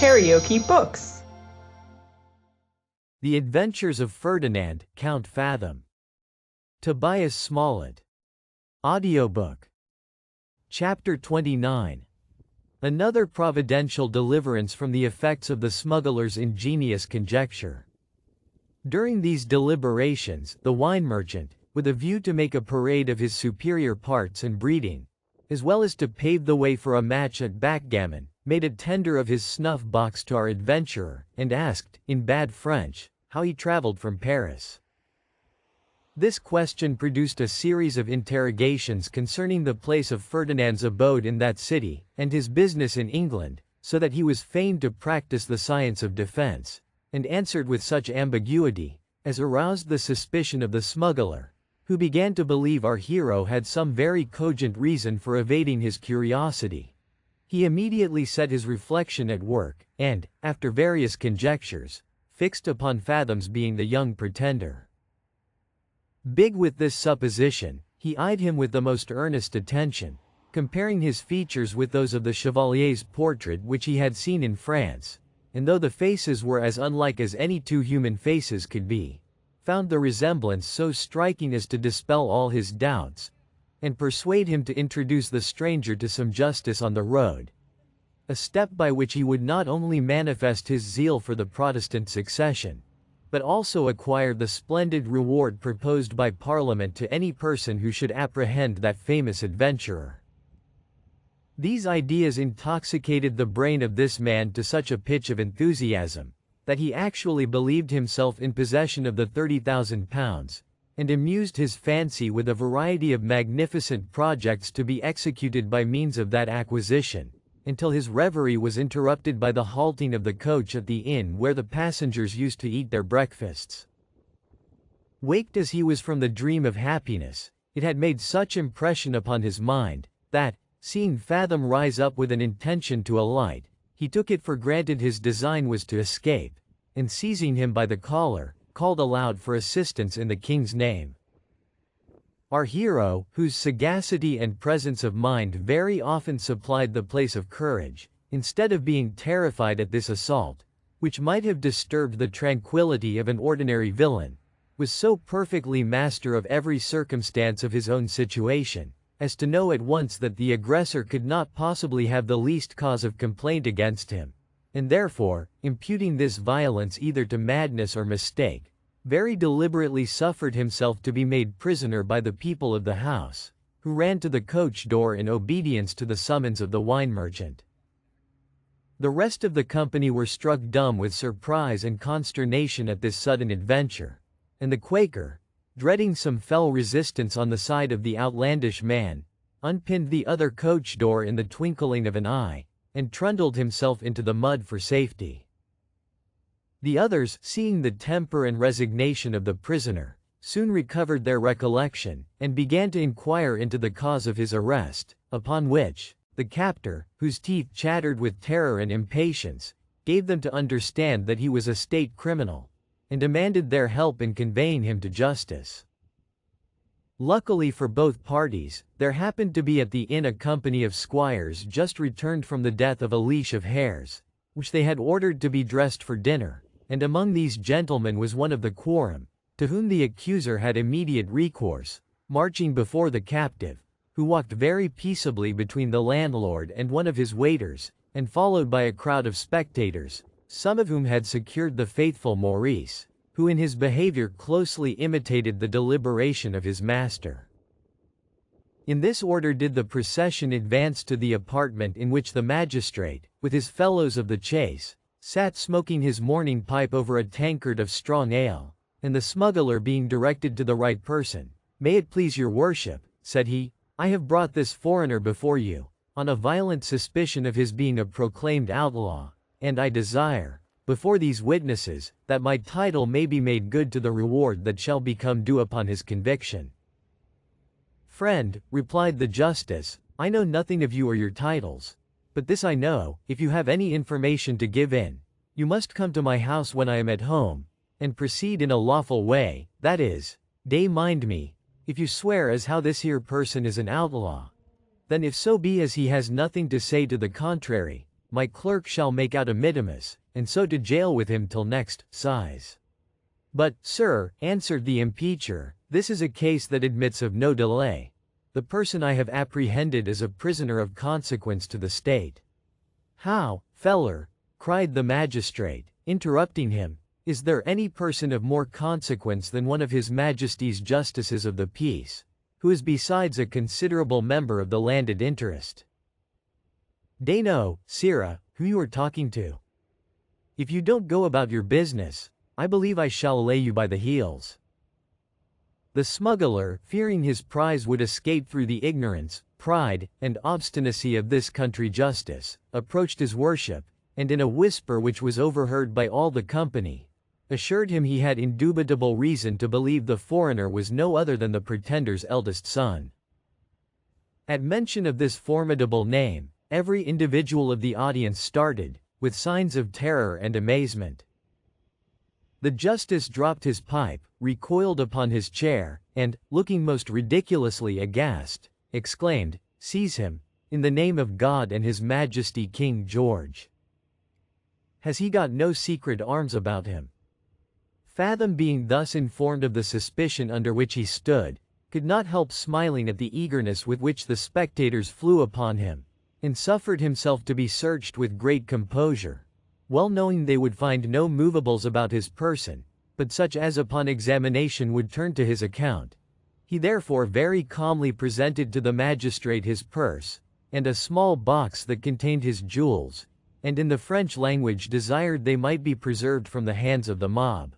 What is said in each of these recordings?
KaraokeBooks. The Adventures of Ferdinand, Count Fathom. Tobias Smollett. Audiobook. Chapter 29. Another providential deliverance from the effects of the smuggler's ingenious conjecture. During these deliberations, the wine merchant, with a view to make a parade of his superior parts and breeding, as well as to pave the way for a match at backgammon, made a tender of his snuff-box to our adventurer, and asked, in bad French, how he traveled from Paris. This question produced a series of interrogations concerning the place of Ferdinand's abode in that city, and his business in England, so that he was fain to practice the science of defense, and answered with such ambiguity, as aroused the suspicion of the smuggler, who began to believe our hero had some very cogent reason for evading his curiosity. He immediately set his reflection at work, and, after various conjectures, fixed upon Fathom's being the young pretender. Big with this supposition, he eyed him with the most earnest attention, comparing his features with those of the chevalier's portrait which he had seen in France, and though the faces were as unlike as any two human faces could be, found the resemblance so striking as to dispel all his doubts, and persuade him to introduce the stranger to some justice on the road, a step by which he would not only manifest his zeal for the Protestant succession, but also acquire the splendid reward proposed by Parliament to any person who should apprehend that famous adventurer. These ideas intoxicated the brain of this man to such a pitch of enthusiasm, that he actually believed himself in possession of the £30,000, and amused his fancy with a variety of magnificent projects to be executed by means of that acquisition, until his reverie was interrupted by the halting of the coach at the inn where the passengers used to eat their breakfasts. Waked as he was from the dream of happiness, it had made such impression upon his mind, that, seeing Fathom rise up with an intention to alight, he took it for granted his design was to escape, and seizing him by the collar, called aloud for assistance in the king's name. Our hero, whose sagacity and presence of mind very often supplied the place of courage, instead of being terrified at this assault, which might have disturbed the tranquillity of an ordinary villain, was so perfectly master of every circumstance of his own situation, as to know at once that the aggressor could not possibly have the least cause of complaint against him, and therefore, imputing this violence either to madness or mistake, very deliberately suffered himself to be made prisoner by the people of the house, who ran to the coach door in obedience to the summons of the wine merchant. The rest of the company were struck dumb with surprise and consternation at this sudden adventure, and the Quaker, dreading some fell resistance on the side of the outlandish man, unpinned the other coach door in the twinkling of an eye, and trundled himself into the mud for safety. The others, seeing the temper and resignation of the prisoner, soon recovered their recollection, and began to inquire into the cause of his arrest, upon which, the captor, whose teeth chattered with terror and impatience, gave them to understand that he was a state criminal, and demanded their help in conveying him to justice. Luckily for both parties, there happened to be at the inn a company of squires just returned from the death of a leash of hares, which they had ordered to be dressed for dinner, and among these gentlemen was one of the quorum, to whom the accuser had immediate recourse, marching before the captive, who walked very peaceably between the landlord and one of his waiters, and followed by a crowd of spectators, some of whom had secured the faithful Maurice, who in his behavior closely imitated the deliberation of his master. In this order did the procession advance to the apartment in which the magistrate, with his fellows of the chase, sat smoking his morning pipe over a tankard of strong ale, and the smuggler being directed to the right person. "May it please your worship," said he, "I have brought this foreigner before you, on a violent suspicion of his being a proclaimed outlaw, and I desire, before these witnesses, that my title may be made good to the reward that shall become due upon his conviction." "Friend," replied the justice, "I know nothing of you or your titles. But this I know, if you have any information to give in, you must come to my house when I am at home, and proceed in a lawful way, that is, mind me, if you swear as how this here person is an outlaw, then if so be as he has nothing to say to the contrary, my clerk shall make out a mittimus, and so to jail with him till next size. But, sir, answered the impeacher, this is a case that admits of no delay. The person I have apprehended is a prisoner of consequence to the state. How, feller, cried the magistrate, interrupting him, is there any person of more consequence than one of his Majesty's justices of the peace, who is besides a considerable member of the landed interest? They know, sirrah, who you are talking to. If you don't go about your business, I believe I shall lay you by the heels. The smuggler, fearing his prize would escape through the ignorance, pride, and obstinacy of this country justice, approached his worship, and in a whisper which was overheard by all the company, assured him he had indubitable reason to believe the foreigner was no other than the pretender's eldest son. At mention of this formidable name, every individual of the audience started, with signs of terror and amazement. The justice dropped his pipe, recoiled upon his chair, and, looking most ridiculously aghast, exclaimed, "Seize him, in the name of God and His Majesty King George! Has he got no secret arms about him?" Fathom, being thus informed of the suspicion under which he stood, could not help smiling at the eagerness with which the spectators flew upon him, and suffered himself to be searched with great composure, well knowing they would find no movables about his person, but such as upon examination would turn to his account. He therefore very calmly presented to the magistrate his purse, and a small box that contained his jewels, and in the French language desired they might be preserved from the hands of the mob.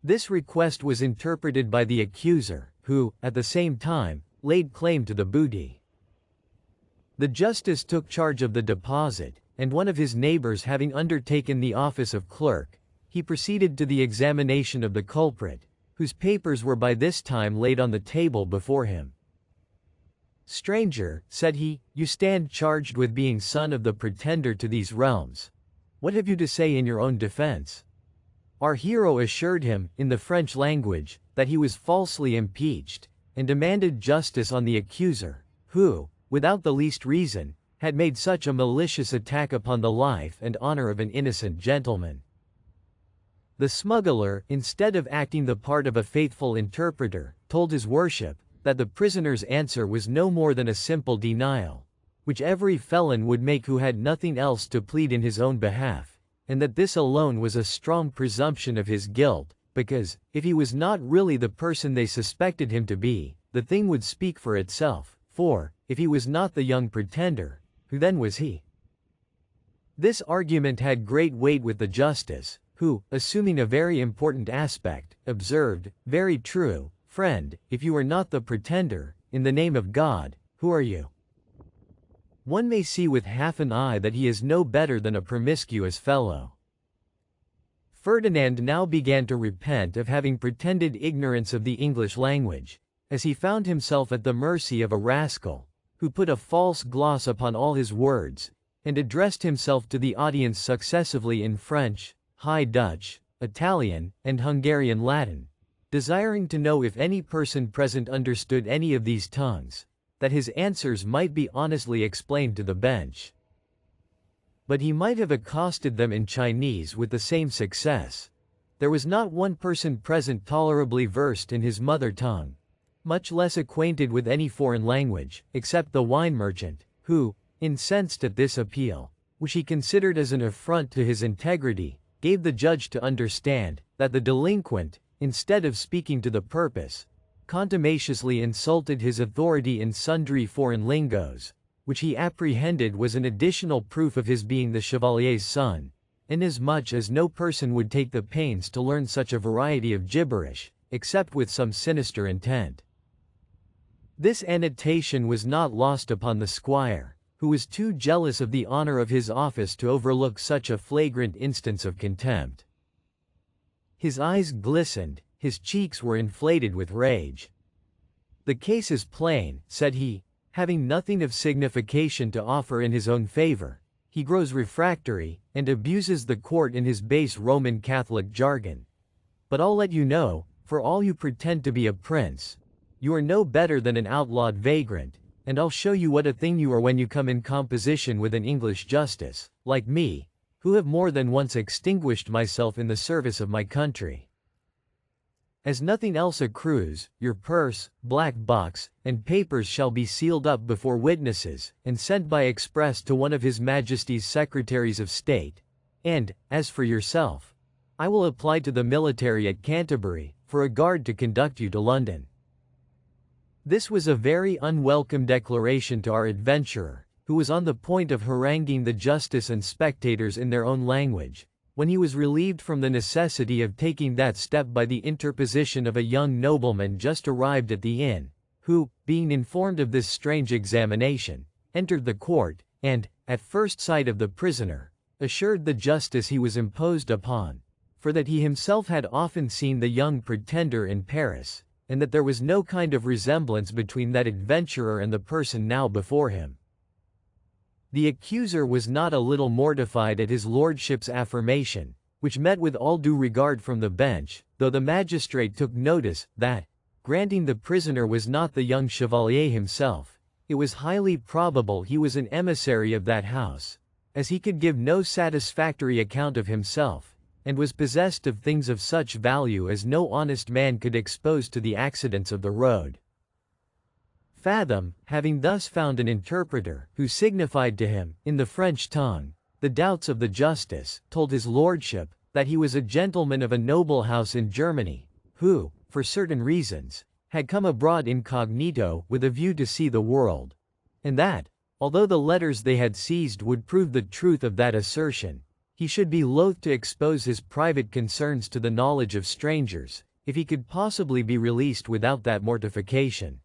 This request was interpreted by the accuser, who, at the same time, laid claim to the booty. The justice took charge of the deposit, and one of his neighbors having undertaken the office of clerk, he proceeded to the examination of the culprit, whose papers were by this time laid on the table before him. "Stranger," said he, "you stand charged with being son of the pretender to these realms. What have you to say in your own defense?" Our hero assured him, in the French language, that he was falsely impeached, and demanded justice on the accuser, who, without the least reason, had made such a malicious attack upon the life and honor of an innocent gentleman. The smuggler, instead of acting the part of a faithful interpreter, told his worship that the prisoner's answer was no more than a simple denial, which every felon would make who had nothing else to plead in his own behalf, and that this alone was a strong presumption of his guilt, because, if he was not really the person they suspected him to be, the thing would speak for itself, for, if he was not the young pretender, who then was he? This argument had great weight with the justice, who, assuming a very important aspect, observed, "Very true, friend, if you are not the pretender, in the name of God, who are you?" One may see with half an eye that he is no better than a promiscuous fellow. Ferdinand now began to repent of having pretended ignorance of the English language, as he found himself at the mercy of a rascal, who put a false gloss upon all his words, and addressed himself to the audience successively in French, High Dutch, Italian, and Hungarian Latin, desiring to know if any person present understood any of these tongues, that his answers might be honestly explained to the bench. But he might have accosted them in Chinese with the same success. There was not one person present tolerably versed in his mother tongue, much less acquainted with any foreign language, except the wine merchant, who, incensed at this appeal, which he considered as an affront to his integrity, gave the judge to understand that the delinquent, instead of speaking to the purpose, contumaciously insulted his authority in sundry foreign lingoes, which he apprehended was an additional proof of his being the chevalier's son, inasmuch as no person would take the pains to learn such a variety of gibberish, except with some sinister intent. This annotation was not lost upon the squire, who was too jealous of the honor of his office to overlook such a flagrant instance of contempt. His eyes glistened, his cheeks were inflated with rage. "The case is plain," said he, having nothing of signification to offer in his own favor. "He grows refractory, and abuses the court in his base Roman Catholic jargon. But I'll let you know, for all you pretend to be a prince, you are no better than an outlawed vagrant, and I'll show you what a thing you are when you come in composition with an English justice, like me, who have more than once extinguished myself in the service of my country. As nothing else accrues, your purse, black box, and papers shall be sealed up before witnesses, and sent by express to one of His Majesty's Secretaries of State. And, as for yourself, I will apply to the military at Canterbury, for a guard to conduct you to London. This was a very unwelcome declaration to our adventurer, who was on the point of haranguing the justice and spectators in their own language, when he was relieved from the necessity of taking that step by the interposition of a young nobleman just arrived at the inn, who, being informed of this strange examination, entered the court, and, at first sight of the prisoner, assured the justice he was imposed upon, for that he himself had often seen the young pretender in Paris, and that there was no kind of resemblance between that adventurer and the person now before him. The accuser was not a little mortified at his lordship's affirmation, which met with all due regard from the bench, though the magistrate took notice that, granting the prisoner was not the young chevalier himself, it was highly probable he was an emissary of that house, as he could give no satisfactory account of himself, and was possessed of things of such value as no honest man could expose to the accidents of the road. Fathom, having thus found an interpreter, who signified to him, in the French tongue, the doubts of the justice, told his lordship, that he was a gentleman of a noble house in Germany, who, for certain reasons, had come abroad incognito with a view to see the world, and that, although the letters they had seized would prove the truth of that assertion, he should be loath to expose his private concerns to the knowledge of strangers, if he could possibly be released without that mortification.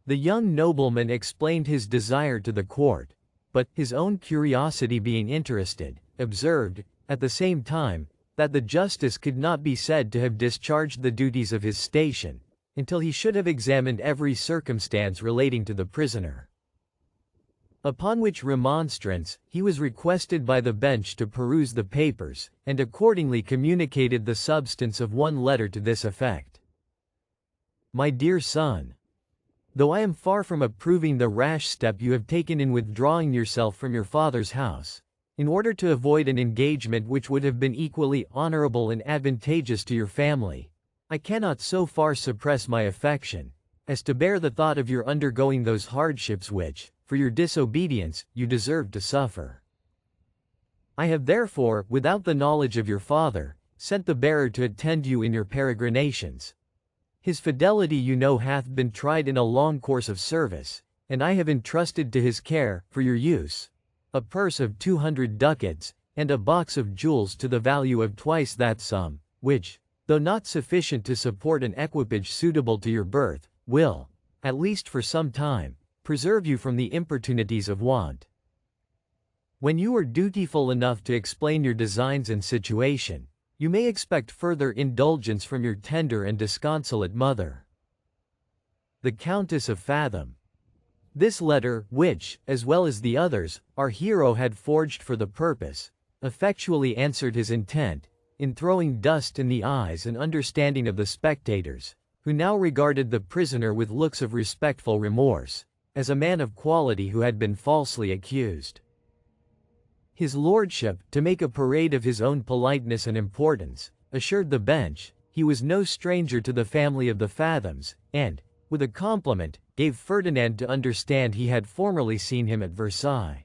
The young nobleman explained his desire to the court, but, his own curiosity being interested, observed, at the same time, that the justice could not be said to have discharged the duties of his station, until he should have examined every circumstance relating to the prisoner. Upon which remonstrance, he was requested by the bench to peruse the papers, and accordingly communicated the substance of one letter to this effect. My dear son, though I am far from approving the rash step you have taken in withdrawing yourself from your father's house, in order to avoid an engagement which would have been equally honorable and advantageous to your family, I cannot so far suppress my affection, as to bear the thought of your undergoing those hardships which, for your disobedience, you deserved to suffer. I have therefore, without the knowledge of your father, sent the bearer to attend you in your peregrinations. His fidelity you know hath been tried in a long course of service, and I have entrusted to his care, for your use, a purse of 200 ducats, and a box of jewels to the value of twice that sum, which, though not sufficient to support an equipage suitable to your birth, will, at least for some time, preserve you from the importunities of want. When you are dutiful enough to explain your designs and situation, you may expect further indulgence from your tender and disconsolate mother. The Countess of Fathom. This letter, which, as well as the others, our hero had forged for the purpose, effectually answered his intent, in throwing dust in the eyes and understanding of the spectators, who now regarded the prisoner with looks of respectful remorse, as a man of quality who had been falsely accused. His lordship, to make a parade of his own politeness and importance, assured the bench, he was no stranger to the family of the Fathoms, and, with a compliment, gave Ferdinand to understand he had formerly seen him at Versailles.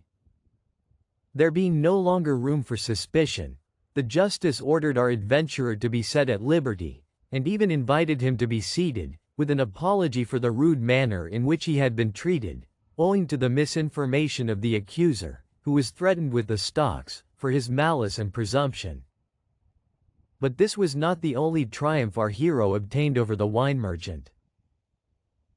There being no longer room for suspicion, the justice ordered our adventurer to be set at liberty, and even invited him to be seated, with an apology for the rude manner in which he had been treated, owing to the misinformation of the accuser, who was threatened with the stocks, for his malice and presumption. But this was not the only triumph our hero obtained over the wine merchant.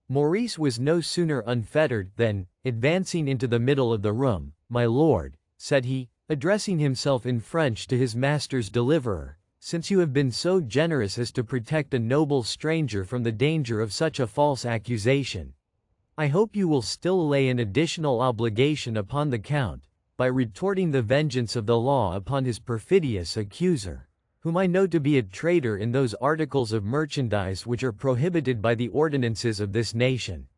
Maurice was no sooner unfettered than, advancing into the middle of the room, "My lord," said he, addressing himself in French to his master's deliverer, "since you have been so generous as to protect a noble stranger from the danger of such a false accusation, I hope you will still lay an additional obligation upon the Count, by retorting the vengeance of the law upon his perfidious accuser, whom I know to be a traitor in those articles of merchandise which are prohibited by the ordinances of this nation."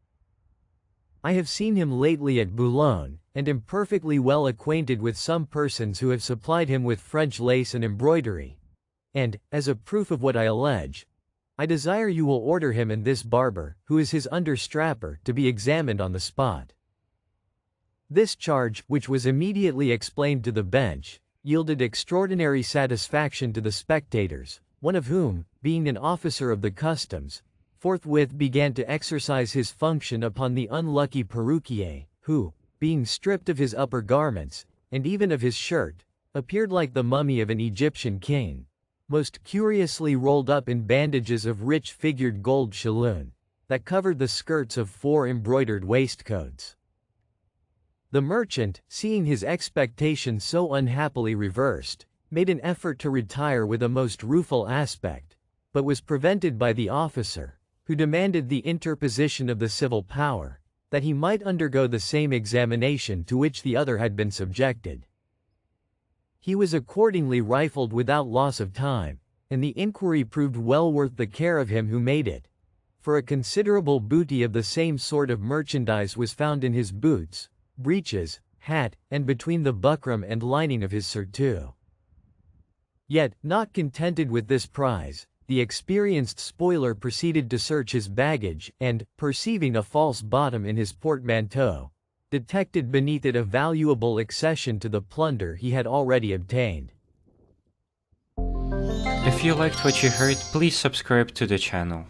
I have seen him lately at Boulogne, and am perfectly well acquainted with some persons who have supplied him with French lace and embroidery. And, as a proof of what I allege, I desire you will order him and this barber, who is his understrapper, to be examined on the spot." This charge, which was immediately explained to the bench, yielded extraordinary satisfaction to the spectators, one of whom, being an officer of the customs, forthwith began to exercise his function upon the unlucky perruquier, who, being stripped of his upper garments, and even of his shirt, appeared like the mummy of an Egyptian king, most curiously rolled up in bandages of rich figured gold shalloon, that covered the skirts of 4 embroidered waistcoats. The merchant, seeing his expectations so unhappily reversed, made an effort to retire with a most rueful aspect, but was prevented by the officer, who demanded the interposition of the civil power, that he might undergo the same examination to which the other had been subjected. He was accordingly rifled without loss of time, and the inquiry proved well worth the care of him who made it, for a considerable booty of the same sort of merchandise was found in his boots, breeches, hat, and between the buckram and lining of his surtout. Yet, not contented with this prize, the experienced spoiler proceeded to search his baggage, and, perceiving a false bottom in his portmanteau, detected beneath it a valuable accession to the plunder he had already obtained. If you liked what you heard, please subscribe to the channel.